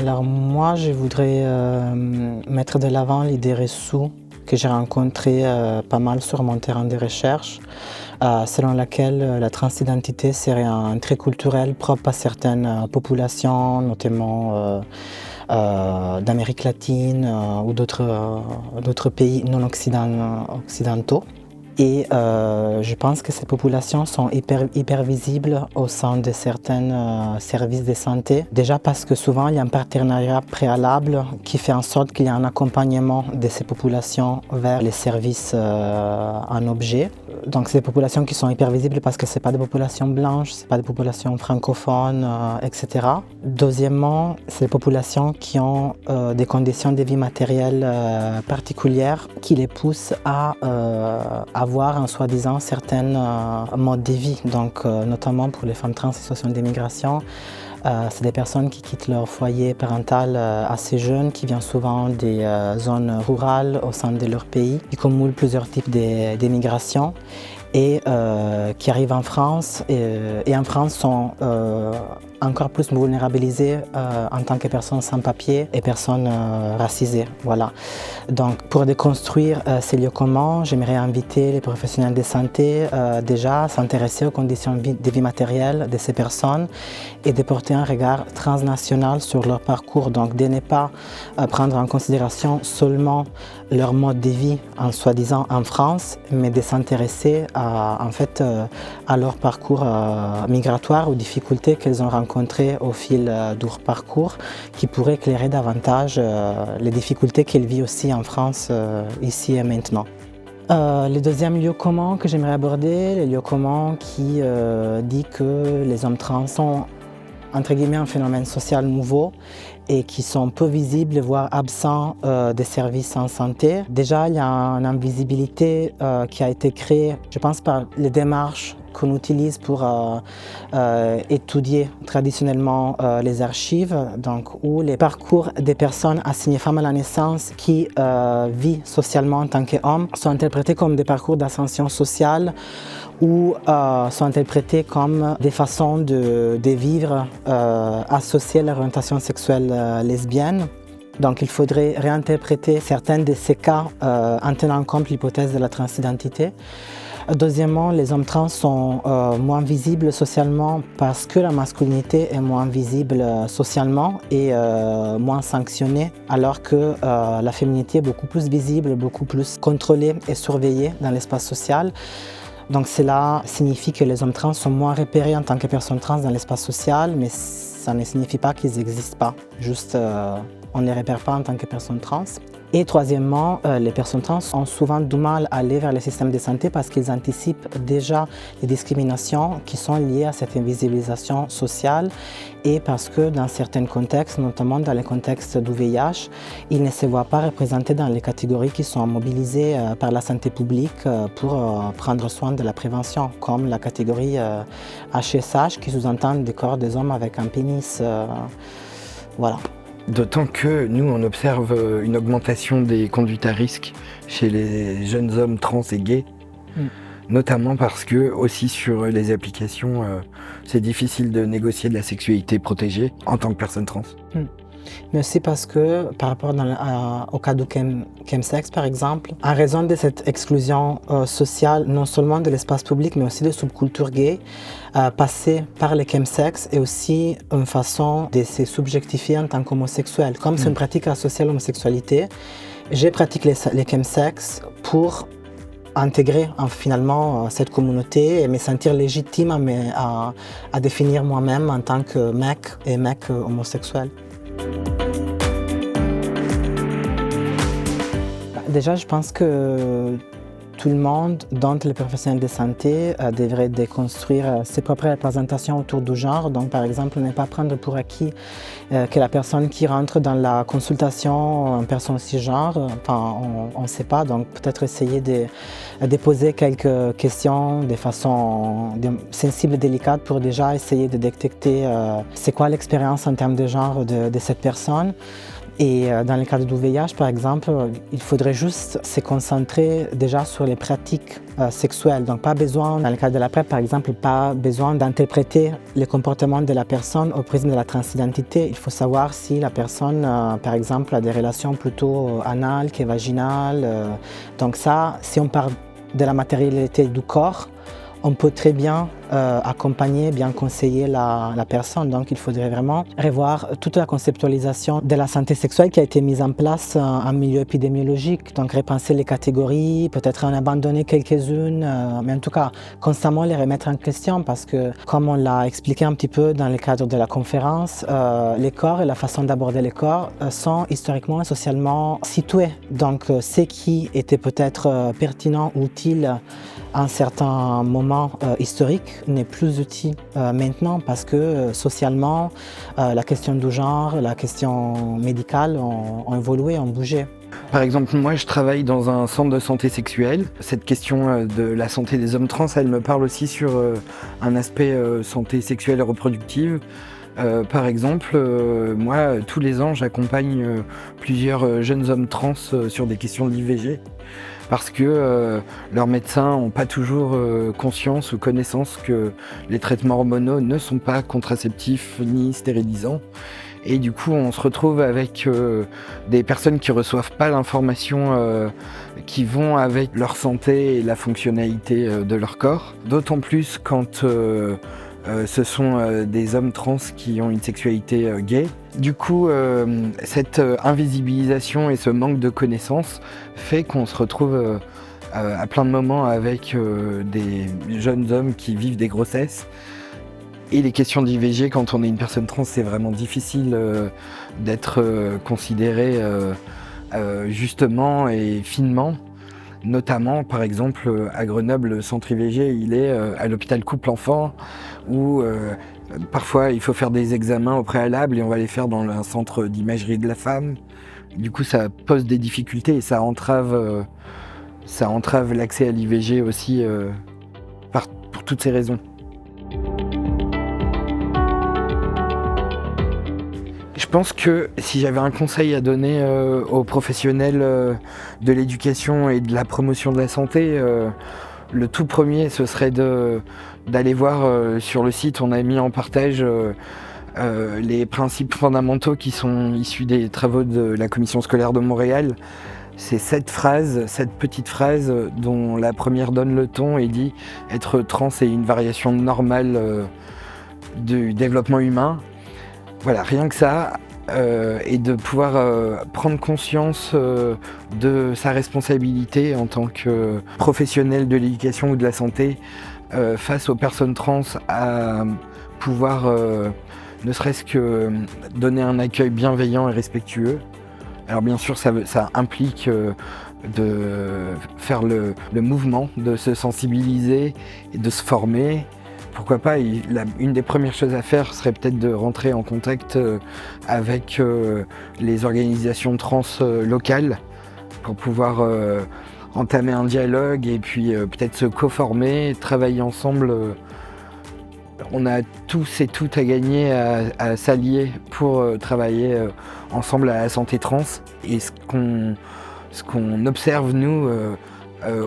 Alors moi, je voudrais mettre de l'avant l'idée reçue que j'ai rencontrée pas mal sur mon terrain de recherche, selon laquelle la transidentité serait un trait culturel propre à certaines populations, notamment d'Amérique latine ou d'autres pays non occidentaux. Et je pense que ces populations sont hyper visibles au sein de certains services de santé. Déjà parce que souvent il y a un partenariat préalable qui fait en sorte qu'il y a un accompagnement de ces populations vers les services en objet. Donc c'est des populations qui sont hyper visibles parce que ce n'est pas des populations blanches, ce n'est pas des populations francophones, etc. Deuxièmement, c'est des populations qui ont des conditions de vie matérielles particulières qui les poussent à avoir en soi-disant certains modes de vie. Donc notamment pour les femmes trans et situations d'immigration, c'est des personnes qui quittent leur foyer parental assez jeunes, qui viennent souvent des zones rurales au sein de leur pays, qui cumulent plusieurs types d'immigration et qui arrivent en France et en France sont encore plus vulnérabilisées en tant que personnes sans papier et personnes racisées. Voilà. Donc pour déconstruire ces lieux communs, j'aimerais inviter les professionnels de santé déjà à s'intéresser aux conditions de vie matérielles de ces personnes et de porter un regard transnational sur leur parcours. Donc de ne pas prendre en considération seulement leur mode de vie en soi-disant en France, mais de s'intéresser à leur parcours migratoire, aux difficultés qu'elles ont rencontrées au fil de leur parcours, qui pourraient éclairer davantage les difficultés qu'elles vivent aussi en France, ici et maintenant. Le deuxième lieu commun que j'aimerais aborder, le lieu commun qui dit que les hommes trans sont entre guillemets un phénomène social nouveau et qui sont peu visibles, voire absents des services en santé. Déjà, il y a une invisibilité qui a été créée, je pense, par les démarches qu'on utilise pour étudier traditionnellement les archives, donc où les parcours des personnes assignées femmes à la naissance qui vivent socialement en tant qu'hommes sont interprétés comme des parcours d'ascension sociale ou sont interprétés comme des façons de vivre associées à l'orientation sexuelle lesbienne. Donc il faudrait réinterpréter certains de ces cas en tenant en compte l'hypothèse de la transidentité. Deuxièmement, les hommes trans sont moins visibles socialement parce que la masculinité est moins visible socialement et moins sanctionnée, alors que la féminité est beaucoup plus visible, beaucoup plus contrôlée et surveillée dans l'espace social. Donc cela signifie que les hommes trans sont moins repérés en tant que personnes trans dans l'espace social, mais ça ne signifie pas qu'ils n'existent pas, juste on ne les repère pas en tant que personnes trans. Et troisièmement, les personnes trans ont souvent du mal à aller vers le système de santé parce qu'ils anticipent déjà les discriminations qui sont liées à cette invisibilisation sociale et parce que dans certains contextes, notamment dans les contextes du VIH, ils ne se voient pas représentés dans les catégories qui sont mobilisées par la santé publique pour prendre soin de la prévention, comme la catégorie HSH qui sous-entend des corps des hommes avec un pénis. Voilà. D'autant que nous, on observe une augmentation des conduites à risque chez les jeunes hommes trans et gays, notamment parce que, aussi sur les applications, c'est difficile de négocier de la sexualité protégée en tant que personne trans. Mais aussi parce que, par rapport au cas du chemsex par exemple, en raison de cette exclusion sociale, non seulement de l'espace public, mais aussi de subculture gay, passer par le chemsex est aussi une façon de se subjectifier en tant qu'homosexuel. Comme c'est une pratique associée à l'homosexualité, j'ai pratiqué le chemsex pour intégrer finalement cette communauté et me sentir légitime à définir moi-même en tant que mec et mec homosexuel. Déjà, je pense que tout le monde, dont les professionnels de santé, devrait déconstruire ses propres représentations autour du genre. Donc, par exemple, ne pas prendre pour acquis que la personne qui rentre dans la consultation, une personne cisgenre, on ne sait pas. Donc, peut-être essayer de poser quelques questions de façon sensible et délicate pour déjà essayer de détecter c'est quoi l'expérience en termes de genre de cette personne. Et dans le cadre du VIH, par exemple, il faudrait juste se concentrer déjà sur les pratiques sexuelles. Donc pas besoin, dans le cadre de la PrEP, par exemple, pas besoin d'interpréter les comportements de la personne au prisme de la transidentité. Il faut savoir si la personne, par exemple, a des relations plutôt anales que vaginales. Donc ça, si on parle de la matérialité du corps, on peut très bien accompagner, bien conseiller la personne. Donc il faudrait vraiment revoir toute la conceptualisation de la santé sexuelle qui a été mise en place en milieu épidémiologique. Donc repenser les catégories, peut-être en abandonner quelques-unes, mais en tout cas constamment les remettre en question parce que, comme on l'a expliqué un petit peu dans le cadre de la conférence, les corps et la façon d'aborder les corps sont historiquement et socialement situés. Donc ce qui était peut-être pertinent ou utile à un certain moment historique n'est plus utile maintenant parce que socialement, la question du genre, la question médicale ont évolué, ont bougé. Par exemple, moi je travaille dans un centre de santé sexuelle. Cette question de la santé des hommes trans, elle me parle aussi sur un aspect santé sexuelle et reproductive. Par exemple, moi tous les ans j'accompagne plusieurs jeunes hommes trans sur des questions de l'IVG. Parce que leurs médecins n'ont pas toujours conscience ou connaissance que les traitements hormonaux ne sont pas contraceptifs ni stérilisants. Et du coup, on se retrouve avec des personnes qui ne reçoivent pas l'information qui vont avec leur santé et la fonctionnalité de leur corps. D'autant plus quand ce sont des hommes trans qui ont une sexualité gay. Du coup, cette invisibilisation et ce manque de connaissances fait qu'on se retrouve à plein de moments avec des jeunes hommes qui vivent des grossesses. Et les questions d'IVG, quand on est une personne trans, c'est vraiment difficile d'être considéré justement et finement. Notamment, par exemple, à Grenoble, le centre IVG, il est à l'hôpital couple-enfant, où parfois il faut faire des examens au préalable et on va les faire dans un centre d'imagerie de la femme. Du coup, ça pose des difficultés et ça entrave l'accès à l'IVG aussi pour toutes ces raisons. Je pense que si j'avais un conseil à donner aux professionnels de l'éducation et de la promotion de la santé, le tout premier, ce serait d'aller voir sur le site, on a mis en partage les principes fondamentaux qui sont issus des travaux de la commission scolaire de Montréal. C'est cette petite phrase dont la première donne le ton et dit « Être trans est une variation normale du développement humain ». Voilà, rien que ça, et de pouvoir prendre conscience de sa responsabilité en tant que professionnel de l'éducation ou de la santé face aux personnes trans, à pouvoir ne serait-ce que donner un accueil bienveillant et respectueux. Alors bien sûr, ça implique de faire le mouvement, de se sensibiliser et de se former. Pourquoi pas, une des premières choses à faire serait peut-être de rentrer en contact avec les organisations trans locales pour pouvoir entamer un dialogue et puis peut-être se co-former, travailler ensemble. On a tous et toutes à gagner à s'allier pour travailler ensemble à la santé trans. Et ce qu'on observe, nous,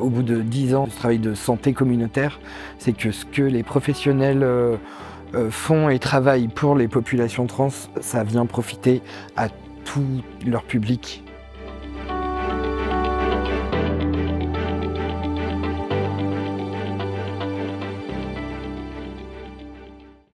au bout de 10 ans de travail de santé communautaire, c'est que ce que les professionnels font et travaillent pour les populations trans, ça vient profiter à tout leur public.